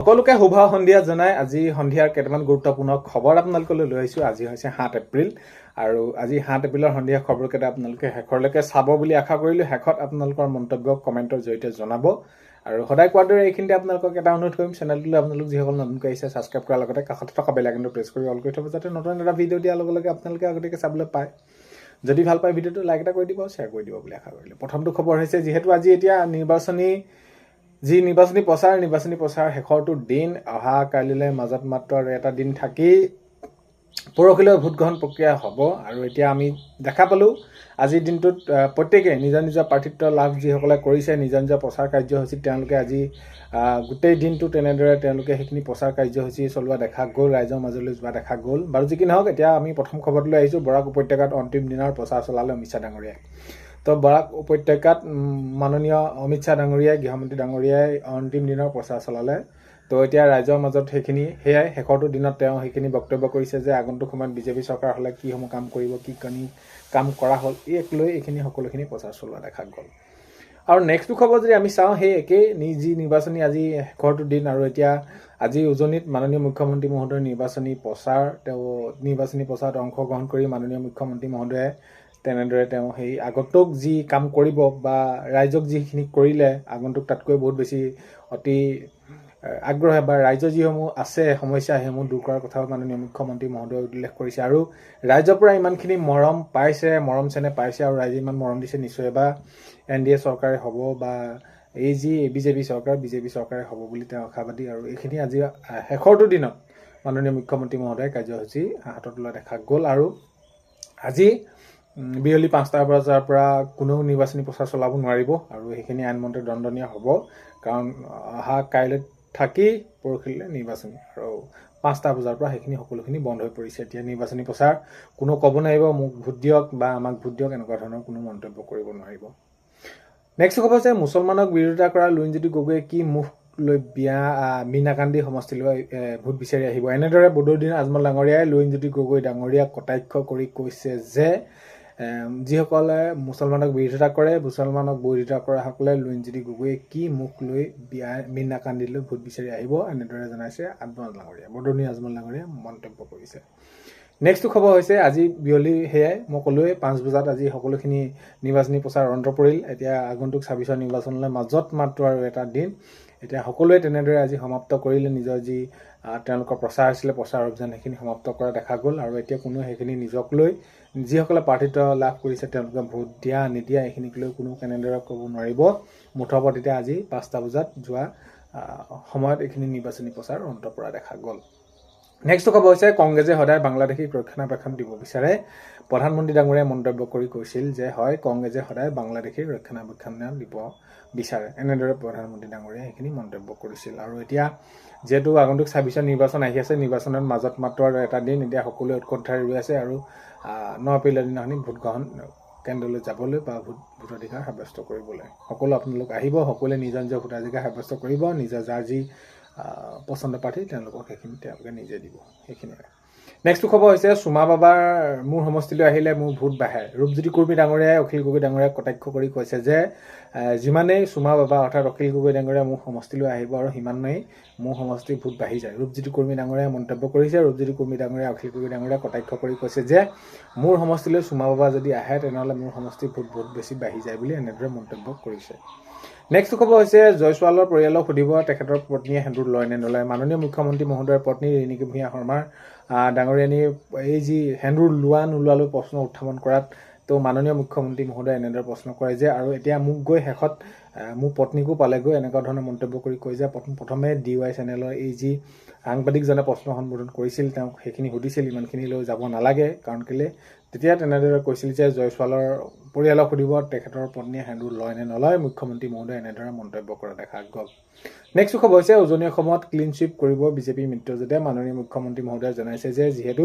সকলোকে শুভ সন্ধিয়া জনাই আজি সন্ধিয়াৰ কেইটামান গুৰুত্বপূৰ্ণ খবৰ আপোনালোকলৈ লৈ আহিছোঁ। আজি হৈছে 7 এপ্ৰিল আৰু আজি 7 এপ্ৰিলৰ সন্ধিয়া খবৰকেইটা আপোনালোকে শেষৰলৈকে চাব বুলি আশা কৰিলোঁ। শেষত আপোনালোকৰ মন্তব্য কমেণ্টৰ জৰিয়তে জনাব আৰু সদায় কোৱাৰ দৰে এইখিনিতে আপোনালোকক এটা অনুৰোধ কৰিম, চেনেলটোলৈ আপোনালোক যিসকল নতুনকৈ আহিছে ছাবস্ক্ৰাইব কৰাৰ লগতে কাষতে থকা বেল আইকনটো প্ৰেছ কৰি অল কৰি থ'ব, যাতে নতুন এটা ভিডিঅ' দিয়াৰ লগে লগে আপোনালোকে আগতীয়াকৈ চাবলৈ পায়। যদি ভাল পায় ভিডিঅ'টো লাইক এটা কৰি দিব, শ্বেয়াৰ কৰি দিব বুলি আশা কৰিলোঁ। প্ৰথমটো খবৰ হৈছে, যিহেতু আজি এতিয়া নিৰ্বাচনী প্ৰচাৰ শেষৰটো দিন, অহা কাইলৈ মাজত মাত্ৰ আৰু এটা দিন থাকি পৰহিলৈ ভোট গ্ৰহণ প্ৰক্ৰিয়া হ'ব। আৰু এতিয়া আমি দেখা পালোঁ আজিৰ দিনটোত প্ৰত্যেকে নিজৰ নিজৰ প্ৰাৰ্থিত্ব লাভ যিসকলে কৰিছে নিজৰ নিজৰ প্ৰচাৰ কাৰ্যসূচীত তেওঁলোকে আজি গোটেই দিনটো তেনেদৰে তেওঁলোকে সেইখিনি প্ৰচাৰ কাৰ্যসূচী চলোৱা দেখা গ'ল, ৰাইজৰ মাজলৈ যোৱা দেখা গ'ল। বাৰু যি কি নহওক, এতিয়া আমি প্ৰথম খবৰটোলৈ আহিছোঁ। বৰাক উপত্যকাত অন্তিম দিনৰ প্ৰচাৰ চলালে অমিত শ্বাহ ডাঙৰীয়াই। তো বৰাক উপত্যকাত মাননীয় অমিত শ্বাহ ডাঙৰীয়াই, গৃহমন্ত্ৰী ডাঙৰীয়াই অন্তিম দিনৰ প্ৰচাৰ চলালে। তো এতিয়া ৰাইজৰ মাজত সেয়াই শেষৰটো দিনত তেওঁ সেইখিনি বক্তব্য কৰিছে যে আগন্তুক সময়ত বিজেপি চৰকাৰ হ'লে কিসমূহ কাম কৰিব, কি কাম কৰা হ'ল, এইখিনি সকলোখিনি প্ৰচাৰ চলোৱা দেখা গ'ল। আৰু নেক্সটটো খবৰ যদি আমি চাওঁ, সেই একেই যি নিৰ্বাচনী আজি শেষৰটো দিন আৰু এতিয়া আজি উজনিত মাননীয় মুখ্যমন্ত্ৰী মহোদয়ৰ নিৰ্বাচনী প্ৰচাৰত অংশগ্ৰহণ কৰি মাননীয় মুখ্যমন্ত্ৰী মহোদয়ে তেনেদৰে তেওঁ সেই আগন্তুক যি কাম কৰিব বা ৰাইজক যিখিনি কৰিলে আগন্তুক তাতকৈ বহুত বেছি অতি আগ্ৰহে বা ৰাইজৰ যিসমূহ আছে সমস্যা সেইসমূহ দূৰ কৰাৰ কথাও মাননীয় মুখ্যমন্ত্ৰী মহোদয়ে উল্লেখ কৰিছে। আৰু ৰাইজৰ পৰা ইমানখিনি মৰম চেনেহ পাইছে আৰু ৰাইজে ইমান মৰম দিছে, নিশ্চয় বা NDA চৰকাৰে হ'ব বা এই যি বিজেপি চৰকাৰে হ'ব বুলি তেওঁ আশাবাদী। আৰু এইখিনি আজি শেষৰটো দিনত মাননীয় মুখ্যমন্ত্ৰী মহোদয়ে কাৰ্যসূচী হাতত লোৱা দেখা গ'ল। আৰু আজি বিয়লি 5টা বজাৰ পৰা কোনেও নিৰ্বাচনী প্ৰচাৰ চলাব নোৱাৰিব আৰু সেইখিনি আইনমন্ত্ৰে দণ্ডনীয় হ'ব, কাৰণ অহা কাইলৈ থাকি পৰহিলৈ নিৰ্বাচনী আৰু 5টা বজাৰ পৰা সেইখিনি সকলোখিনি বন্ধ হৈ পৰিছে। এতিয়া নিৰ্বাচনী প্ৰচাৰ কোনো ক'ব নোৱাৰিব মোক ভোট দিয়ক বা আমাক ভোট দিয়ক, এনেকুৱা ধৰণৰ কোনো মন্তব্য কৰিব নোৱাৰিব। নেক্সট খবৰ হৈছে, মুছলমানক বিৰোধিতা কৰা লুৰিণজ্যোতি গগৈয়ে কি মুখ লৈ মীনাকান্দি সমষ্টিলৈ ভোট বিচাৰি আহিব। এনেদৰে বদৰুদ্দিন আজমল ডাঙৰীয়াই লুৰিণজ্যোতি গগৈ ডাঙৰীয়াক কটাক্ষ কৰি কৈছে যে যিসকলে মুছলমানক বিৰোধিতা কৰা সকলে লুৰিণজ্যোতি গগৈয়ে কি মুখ লৈ মীনাকান্দিলৈ ভোট বিচাৰি আহিব, এনেদৰে জনাইছে বদৰুদ্দিন আজমল ডাঙৰীয়াই মন্তব্য কৰিছে। নেক্সটটো খবৰ হৈছে, আজি বিয়লি সেয়াই মই ক'লোৱে 5 বজাত আজি সকলোখিনি নিৰ্বাচনী প্ৰচাৰ অন্ত পৰিল। এতিয়া আগন্তুক 26ৰ নিৰ্বাচনলৈ মাজত মাত্ৰ আৰু এটা দিন। এতিয়া সকলোৱে তেনেদৰে আজি সমাপ্ত কৰিলে নিজৰ যি তেওঁলোকৰ প্ৰচাৰ আছিলে, প্ৰচাৰ অভিযান সেইখিনি সমাপ্ত কৰা দেখা গ'ল। আৰু এতিয়া কোনো সেইখিনি নিজক লৈ যিসকলে প্ৰাৰ্থিত্ব লাভ কৰিছে তেওঁলোকে ভোট দিয়া নিদিয়া এইখিনিক লৈ কোনো কেনেদৰে ক'ব নোৱাৰিব। মুঠৰ এতিয়া আজি 5টা বজাত যোৱা সময়ত এইখিনি নিৰ্বাচনী প্ৰচাৰ অন্ত পৰা দেখা গ'ল। নেক্সটটো খবৰ হৈছে, কংগ্ৰেছে সদায় বাংলাদেশীক ৰক্ষণাবেক্ষণ দিব বিচাৰে। প্ৰধানমন্ত্ৰী ডাঙৰীয়াই মন্তব্য কৰি কৈছিল যে হয়, কংগ্ৰেছে সদায় বাংলাদেশীক ৰক্ষণাবেক্ষণ দিব বিচাৰে, এনেদৰে প্ৰধানমন্ত্ৰী ডাঙৰীয়াই সেইখিনি মন্তব্য কৰিছিল। আৰু এতিয়া যিহেতু আগন্তুক 26ৰ নিৰ্বাচন আহি আছে, নিৰ্বাচনৰ মাজত মাত্ৰ আৰু এটা দিন, এতিয়া সকলোৱে উৎকণ্ঠাৰে ৰৈ আছে আৰু 9 এপ্ৰিলৰ দিনাখনি ভোটগ্ৰহণ কেন্দ্ৰলৈ যাবলৈ বা ভোটাধিকাৰ সাব্যস্ত কৰিবলৈ সকলো আপোনালোক আহিব, সকলোৱে নিজৰ নিজৰ ভোটাধিকাৰ সাব্যস্ত কৰিব, নিজৰ যাৰ যি পচন্দ প্ৰাৰ্থী তেওঁলোকক সেইখিনি তেওঁলোকে নিজে দিব, সেইখিনিয়ে। নেক্সটটো খবৰ হৈছে, চুমা বাবাৰ মোৰ সমষ্টিলৈ আহিলে মোৰ ভোট বাঢ়ে। ৰূপজ্যোতি কুৰ্মী ডাঙৰীয়াই অখিল গগৈ ডাঙৰীয়াক কটাক্ষ কৰি কৈছে যে যিমানেই চুমা বাবা অৰ্থাৎ অখিল গগৈ ডাঙৰীয়া মোৰ সমষ্টিলৈ আহিব আৰু সিমানেই মোৰ সমষ্টিৰ ভোট বাঢ়ি যায়, ৰূপজ্যোতি কুৰ্মী ডাঙৰীয়াই মন্তব্য কৰিছে। ৰূপজ্যোতি কুৰ্মী ডাঙৰীয়াই অখিল গগৈ ডাঙৰীয়াক কটাক্ষ কৰি কৈছে যে মোৰ সমষ্টিলৈ চুমা বাবা যদি আহে তেনেহ'লে মোৰ সমষ্টিৰ ভোট বহুত বেছি বাঢ়ি যায় বুলি এনেদৰে মন্তব্য কৰিছে। নেক্সট খবৰ হৈছে, জয়ছোৱালৰ পৰিয়ালক সুধিব তেখেতৰ পত্নীয়ে সেন্দুৰ লয় নে নলয়। মাননীয় মুখ্যমন্ত্ৰী মহোদয়ৰ পত্নী ৰিণিকী ভূঞা শৰ্মাৰ ডাঙৰীয়ানীৰ এই যি সেন্দুৰ লোৱা নোলোৱালৈ প্ৰশ্ন উত্থাপন কৰাত তো মাননীয় মুখ্যমন্ত্ৰী মহোদয়ে এনেদৰে প্ৰশ্ন কৰে যে আৰু এতিয়া মোক গৈ শেষত মোৰ পত্নীকো পালেগৈ, এনেকুৱা ধৰণৰ মন্তব্য কৰি কৈ যে প্ৰথমে DY চেনেলৰ এই যি সাংবাদিকজনে প্ৰশ্ন সম্বোধন কৰিছিল তেওঁক সেইখিনি সুধিছিল, ইমানখিনিলৈ যাব নালাগে, কাৰণ কেলৈ তেতিয়া তেনেদৰে কৈছিল যে জয়ছোৱালৰ পৰিয়ালক সুধিব তেখেতৰ পত্নীয়ে সেন্দুৰ লয় নে নলয়। মুখ্যমন্ত্ৰী মহোদয়ে এনেদৰে মন্তব্য কৰা দেখা গ'ল। নেক্সট খবৰ হৈছে, উজনি অসমত ক্লিন চুইপ কৰিব বিজেপি মিত্ৰজোঁটে। মাননীয় মুখ্যমন্ত্ৰী মহোদয়ে জনাইছে যে যিহেতু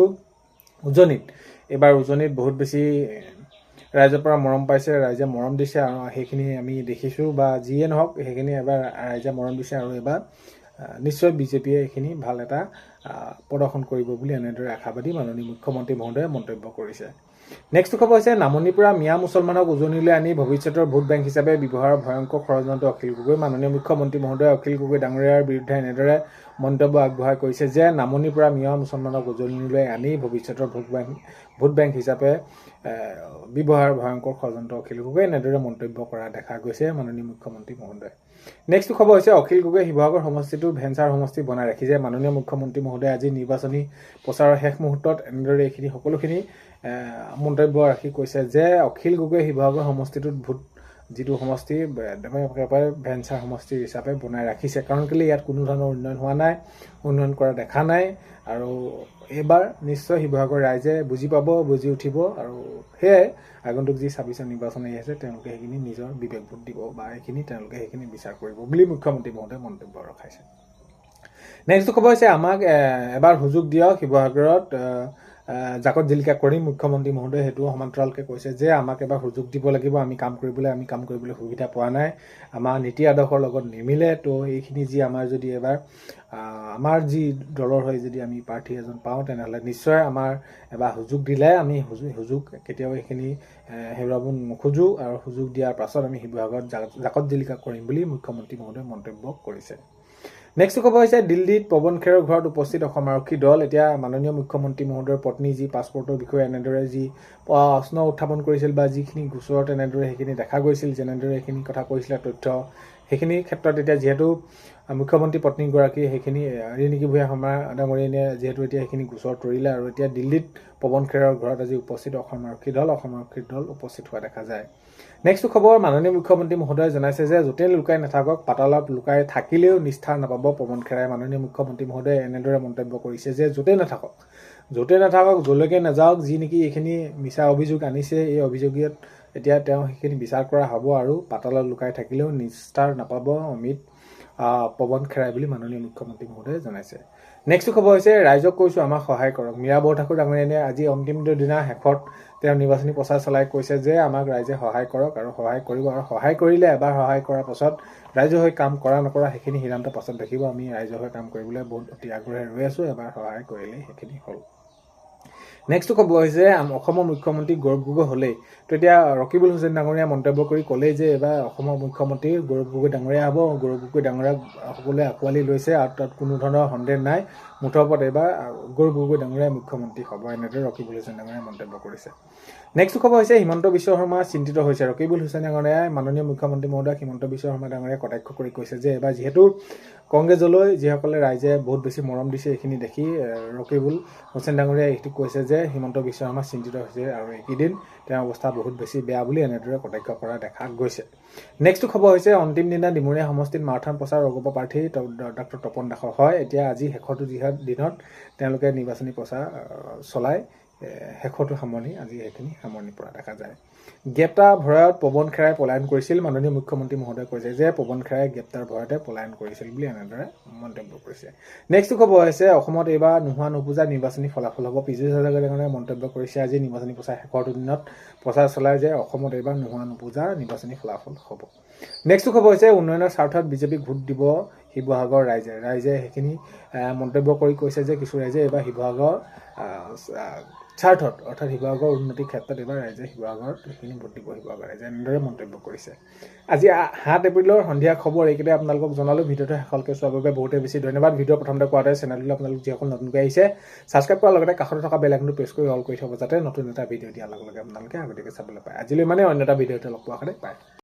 এইবাৰ উজনিত বহুত বেছি ৰাইজৰ পৰা মৰম পাইছে, ৰাইজে মৰম দিছে আৰু সেইখিনি আমি দেখিছোঁ বা যিয়ে নহওক সেইখিনি এবাৰ ৰাইজে মৰম দিছে আৰু এইবাৰ নিশ্চয় বিজেপিয়ে এইখিনি ভাল এটা প্ৰদৰ্শন কৰিব বুলি এনেদৰে আশাবাদী মাননীয় মুখ্যমন্ত্ৰী মহোদয়ে মন্তব্য কৰিছে। নেক্সট খবৰ হৈছে নামনিৰ পৰা মিয়া মুছলমানক উজনিলৈ আনি ভৱিষ্যতৰ ভোট বেংক হিচাপে ব্যৱহাৰৰ ভয়ংকৰ ষড়যন্ত্ৰ অখিল গগৈ। মাননীয় মুখ্যমন্ত্ৰী মহোদয় অখিল গগৈ ডাঙৰীয়াৰ বিৰুদ্ধে এনেদৰে মন্তব্য আগবঢ়াই কৈছে যে নামনিৰ পৰা মিয়া মুছলমানক উজনিলৈ আনি ভৱিষ্যতৰ ভোট বেংক হিচাপে ব্যৱহাৰৰ ভয়ংকৰ ষড়যন্ত্ৰ অখিল গগৈ এনেদৰে মন্তব্য কৰা দেখা গৈছে মাননীয় মুখ্যমন্ত্ৰী মহোদয়। নেক্সট খবৰ হৈছে অখিল গগৈ শিৱসাগৰ সমষ্টিটো ভেঞ্চাৰ সমষ্টি বনাই ৰাখিছে। মাননীয় মুখ্যমন্ত্ৰী মহোদয় আজি নিৰ্বাচনী প্ৰচাৰৰ শেষ মুহূৰ্তত এনেদৰে এইখিনি সকলোখিনি মন্তব্য ৰাখি কৈছে যে অখিল গগৈ শিৱসাগৰ সমষ্টিটোত ভোট যিটো সমষ্টি একেবাৰে ভেঞ্চাৰ সমষ্টি হিচাপে বনাই ৰাখিছে। কাৰণ কেলৈ ইয়াত কোনো ধৰণৰ উন্নয়ন হোৱা নাই, উন্নয়ন কৰা দেখা নাই। আৰু এইবাৰ নিশ্চয় শিৱসাগৰ ৰাইজে বুজি পাব, বুজি উঠিব। আৰু সেয়াই আগন্তুক যি 26 নিৰ্বাচন আহি আছে তেওঁলোকে সেইখিনি নিজৰ বিবেক ভোট দিব বা তেওঁলোকে সেইখিনি বিচাৰ কৰিব বুলি মুখ্যমন্ত্ৰী মহোদয়ে মন্তব্য ৰখাইছে। নেক্সট খবৰ হৈছে আমাক এবাৰ সুযোগ দিয়ক শিৱসাগৰত জাকত জিলিকা কৰিম। মুখ্যমন্ত্ৰী মহোদয়ে সেইটো সমান্তৰালকে কৈছে যে আমাক এবাৰ সুযোগ দিব লাগিব, আমি কাম কৰিবলৈ সুবিধা পোৱা নাই, আমাৰ নীতি আদৰ্শৰ লগত নিমিলে। তো এইখিনি যি আমাৰ যদি এবাৰ আমাৰ যি দলৰ হৈ যদি আমি প্ৰাৰ্থী এজন পাওঁ তেনেহ'লে নিশ্চয় আমাৰ এবাৰ সুযোগ দিলে আমি সুযোগ কেতিয়াও এইখিনি হেৰুৱাব নোখোজোঁ। আৰু সুযোগ দিয়াৰ পাছত আমি শিৱসাগৰত জাকত জিলিকা কৰিম বুলি মুখ্যমন্ত্ৰী মহোদয়ে মন্তব্য কৰিছে। নেক্সট খবৰ হৈছে দিল্লীত পৱন খেৰৰ ঘৰত উপস্থিত অসম আৰক্ষী দল। এতিয়া মাননীয় মুখ্যমন্ত্ৰী মহোদয়ৰ পত্নী যি পাছপৰ্টৰ বিষয়ে এনেদৰে যি প্ৰশ্ন উত্থাপন কৰিছিল বা যিখিনি গোচৰত এনেদৰে সেইখিনি দেখা গৈছিল, যেনেদৰে সেইখিনি কথা কৈছিলে তথ্য, সেইখিনি ক্ষেত্ৰত এতিয়া যিহেতু মুখ্যমন্ত্ৰী পত্নীগৰাকী সেইখিনি ৰিণিকী ভূঞা শৰ্মা ডাঙৰীয়ানীয়ে যিহেতু এতিয়া সেইখিনি গোচৰ তৰিলে আৰু এতিয়া দিল্লীত পৱন খেৰৰ ঘৰত আজি উপস্থিত অসম আৰক্ষী দল উপস্থিত হোৱা দেখা যায়। নেক্সট খবৰ মাননীয় মুখ্যমন্ত্ৰী মহোদয়ে জনাইছে যে য'তেই লুকাই নাথাকক, পাতালত লুকাই থাকিলেও নিষ্ঠাৰ নাপাব পৱন খেৰাই। মাননীয় মুখ্যমন্ত্ৰী মহোদয়ে এনেদৰে মন্তব্য কৰিছে যে য'তেই নাথাকক, য'লৈকে নাযাওক, যি নেকি এইখিনি মিছা অভিযোগ আনিছে, এই অভিযোগত এতিয়া তেওঁ সেইখিনি বিচাৰ কৰা হ'ব আৰু পাতালত লুকাই থাকিলেও নিষ্ঠাৰ নাপাব অমিত পৱন খেৰাই বুলি মাননীয় মুখ্যমন্ত্ৰী মহোদয়ে জনাইছে। নেক্সট খবৰ হৈছে ৰাইজক কৈছোঁ আমাক সহায় কৰক। মীৰা বৰঠাকুৰ ডাঙৰীয়ানীয়ে আজি অন্তিম দিনা শেষত তেওঁ নিৰ্বাচনী প্ৰচাৰ চলাই কৈছে যে আমাক ৰাইজে সহায় কৰক আৰু সহায় কৰিব, আৰু সহায় কৰিলে এবাৰ সহায় কৰাৰ পাছত ৰাইজৰ হৈ কাম কৰা নকৰা সেইখিনি সিদ্ধান্ত পাছত দেখিব। আমি ৰাইজৰ হৈ কাম কৰিবলৈ বহুত অতি আগ্ৰহে ৰৈ আছোঁ, এবাৰ সহায় কৰিলেই সেইখিনি হ'ল। নেক্সট খবৰ হৈছে অসমৰ মুখ্যমন্ত্ৰী গৌৰৱ গগৈ হ'লেই। তো এতিয়া ৰকিবুল হুছেইন ডাঙৰীয়া মন্তব্য কৰি ক'লেই যে এইবাৰ অসমৰ মুখ্যমন্ত্ৰী গৌৰৱ গগৈ ডাঙৰীয়া হ'ব। গৌৰৱ গগৈ ডাঙৰীয়াক সকলোৱে আঁকোৱালি লৈছে আৰু তাত কোনো ধৰণৰ সন্দেহ নাই। মুঠৰ ওপৰত এইবাৰ গৌৰৱ গগৈ ডাঙৰীয়া মুখ্যমন্ত্ৰী হ'ব, এনেদৰে ৰকিবুল হুছেইন ডাঙৰীয়াই মন্তব্য কৰিছে। নেক্সট খবৰ হৈছে হিমন্ত বিশ্ব শৰ্মা চিন্তিত হৈছে। ৰকিবুল হুছেইন ডাঙৰীয়াই মাননীয় মুখ্যমন্ত্ৰী মহোদয় হিমন্ত বিশ্ব শৰ্মা ডাঙৰীয়াক কটাক্ষ কৰি কৈছে যে এইবাৰ যিহেতু কংগ্ৰেছলৈ যিসকলে ৰাইজে বহুত বেছি মৰম দিছে, এইখিনি দেখি ৰকিবুল হুছেইন ডাঙৰীয়াই এইটো কৈছে যে হিমন্ত বিশ্ব শৰ্মা চিন্তিত হৈছে আৰু এইকেইদিন তেওঁৰ অৱস্থা বহুত বেছি বেয়া বুলি এনেদৰে কটাক্ষ কৰা দেখা গৈছে। নেক্সট খবৰ হৈছে অন্তিম দিনা ডিমৰীয়া সমষ্টিত মাৰাথন প্ৰচাৰ অগপ প্ৰাৰ্থী ডক্টৰ তপন দাসৰ হয়। এতিয়া আজি শেষৰটো দিনত তেওঁলোকে নিৰ্বাচনী প্ৰচাৰ চলাই শেষৰটো সামৰণি আজি সেইখিনি সামৰণি পৰা দেখা যায়। গ্ৰেপ্তাৰ ভয়ত পৱন খেৰাই পলায়ন কৰিছিল। মাননীয় মুখ্যমন্ত্ৰী মহোদয়ে কৈছে যে পৱন খেৰাই গ্ৰেপ্তাৰ ভয়তে পলায়ন কৰিছিল বুলি এনেদৰে মন্তব্য কৰিছে। নেক্সট খবৰ হৈছে অসমত এইবাৰ নোহোৱা নোপোজা নিৰ্বাচনী ফলাফল হ'ব। পীযুষ হাজৰিকাই মন্তব্য কৰিছে আজি নিৰ্বাচনী প্ৰচাৰ শেষৰটো দিনত প্ৰচাৰ চলাই যে অসমত এইবাৰ নোহোৱা নোপোজা নিৰ্বাচনী ফলাফল হ'ব। নেক্সট খবৰ হৈছে উন্নয়নৰ স্বাৰ্থত বিজেপিক ভোট দিব শিৱসাগৰ ৰাইজে সেইখিনি মন্তব্য কৰি কৈছে যে কিছু ৰাইজে এইবাৰ শিৱসাগৰ স্বাৰ্থত অৰ্থাৎ শিৱসাগৰ উন্নতিৰ ক্ষেত্ৰত এইবাৰ ৰাইজে শিৱসাগৰত সেইখিনি ভোট দিব শিৱসাগৰ ৰাইজে এনেদৰে মন্তব্য কৰিছে। আজি 7 এপ্ৰিলৰ সন্ধিয়া খবৰ এইকেইটাই আপোনালোকক জনালোঁ। ভিডিঅ'টো শেষলৈকে চোৱাৰ বাবে বহুতেই বেছি ধন্যবাদ। ভিডিঅ' প্ৰথমতে কোৱাতে চেনেললৈ আপোনালোক যিসকল নতুনকৈ আহিছে ছাবস্ক্ৰাইব কৰাৰ লগতে কাষতে থকা বেল আইকনটো প্ৰেছ কৰি অল কৰি থ'ব, যাতে নতুন এটা ভিডিঅ' দিয়াৰ লগে লগে আপোনালোকে আগতীয়াকৈ চাবলৈ পায়। আজিলৈ মানে অন্য এটা ভিডিঅ'তে লগ পোৱাৰ কাৰণে পায়।